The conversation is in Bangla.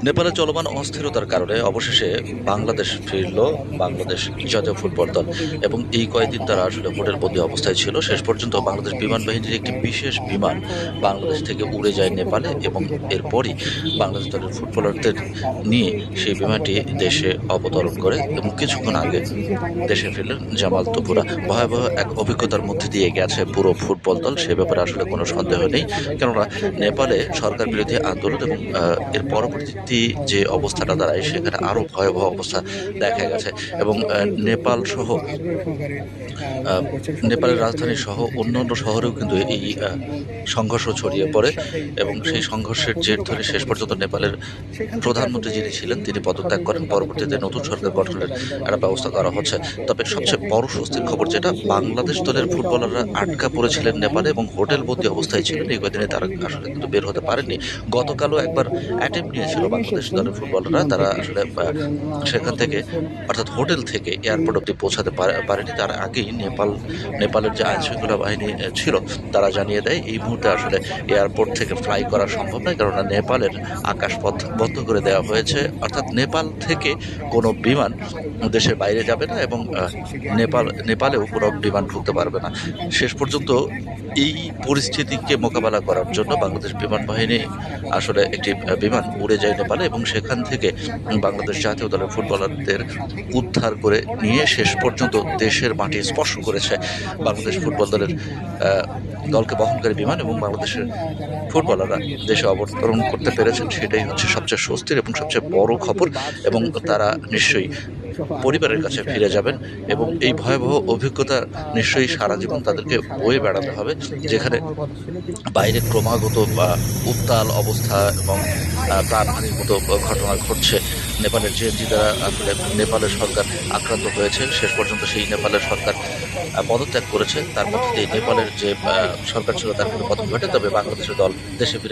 নেপালে চলমান অস্থিরতার কারণে অবশেষে বাংলাদেশ ফিরল বাংলাদেশ জাতীয় ফুটবল দল। এবং এই কয়েকদিন তারা আসলে হোটেল বন্দি অবস্থায় ছিল। শেষ পর্যন্ত বাংলাদেশ বিমান বাহিনীর একটি বিশেষ বিমান বাংলাদেশ থেকে উড়ে যায় নেপালে, এবং এরপরই বাংলাদেশ দলের ফুটবলারদের নিয়ে সেই বিমানটি দেশে অবতরণ করে এবং কিছুক্ষণ আগে দেশে ফিরলেন জামাল তোপুরা। ভয়াবহ এক অভিজ্ঞতার মধ্যে দিয়ে গেছে পুরো ফুটবল দল, সে ব্যাপারে আসলে কোনো সন্দেহ নেই। কেননা নেপালে সরকার বিরোধী আন্দোলন এবং এর পরবর্তী যে অবস্থাটা দাঁড়ায় সেখানে আরো ভয়াবহ অবস্থা দেখা গেছে। এবং নেপাল সহ নেপালের রাজধানী সহ অন্যান্য শহরেও কিন্তু এই সংঘর্ষ ছড়িয়ে পড়ে, এবং সেই সংঘর্ষের জের ধরে শেষ পর্যন্ত নেপালের প্রধানমন্ত্রী যিনি ছিলেন তিনি পদত্যাগ করেন। পরবর্তীতে নতুন সরকার গঠনের একটা ব্যবস্থা করা হচ্ছে। তবে সবচেয়ে বড় স্বস্তির খবর যেটা, বাংলাদেশ দলের ফুটবলাররা আটকা পড়েছিলেন নেপালে এবং হোটেল বন্দি অবস্থায় ছিলেন। এই কদিনে তারা আসলে কিন্তু বের হতে পারেননি। গতকালও একবার অ্যাটেম্প নিয়েছিল বাংলাদেশ দলের ফুটবলাররা, তারা আসলে সেখান থেকে অর্থাৎ হোটেল থেকে এয়ারপোর্ট অব্দি পৌঁছাতে পারেনি। তার আগেই নেপালের যে আইন শৃঙ্খলা বাহিনী ছিল তারা জানিয়ে দেয় এই মুহূর্তে আসলে এয়ারপোর্ট থেকে ফ্লাই করা সম্ভব নয়, কেননা নেপালের আকাশপথ বন্ধ করে দেওয়া হয়েছে। অর্থাৎ নেপাল থেকে কোনো বিমান দেশের বাইরে যাবে না, এবং নেপালেও কোনো বিমান ঢুকতে পারবে না। শেষ পর্যন্ত এই পরিস্থিতিকে মোকাবেলা করার জন্য বাংলাদেশ বিমান বাহিনী আসলে একটি বিমান উড়ে যায় নেপালে, এবং সেখান থেকে বাংলাদেশ জাতীয় দলের ফুটবলারদের উদ্ধার করে নিয়ে শেষ পর্যন্ত দেশের মাটি স্পর্শ করেছে বাংলাদেশ ফুটবল দলের দলকে বহনকারী বিমান, এবং বাংলাদেশের ফুটবলাররা দেশে অবতরণ করতে পেরেছেন। সেটাই হচ্ছে সবচেয়ে স্বস্তির এবং সবচেয়ে বড় খবর। এবং তারা নিশ্চয়ই পরিবারের কাছে ফিরে যাবেন, এবং এই ভয়াবহ অভিজ্ঞতা নিশ্চয়ই সারা জীবন তাদেরকে বয়ে বেড়াতে হবে, যেখানে বাইরে ক্রমাগত উত্তাল অবস্থা এবং প্রাণহানির মতো ঘটনা ঘটছে। নেপালের জেএনজি দ্বারা আসলে নেপালের সরকার আক্রান্ত হয়েছে। শেষ পর্যন্ত সেই নেপালের সরকার পদত্যাগ করেছে। তার মধ্যে দিয়ে নেপালের যে সরকার ছিল তার কোনো পতন ঘটে। তবে বাংলাদেশের দল দেশে ফিরে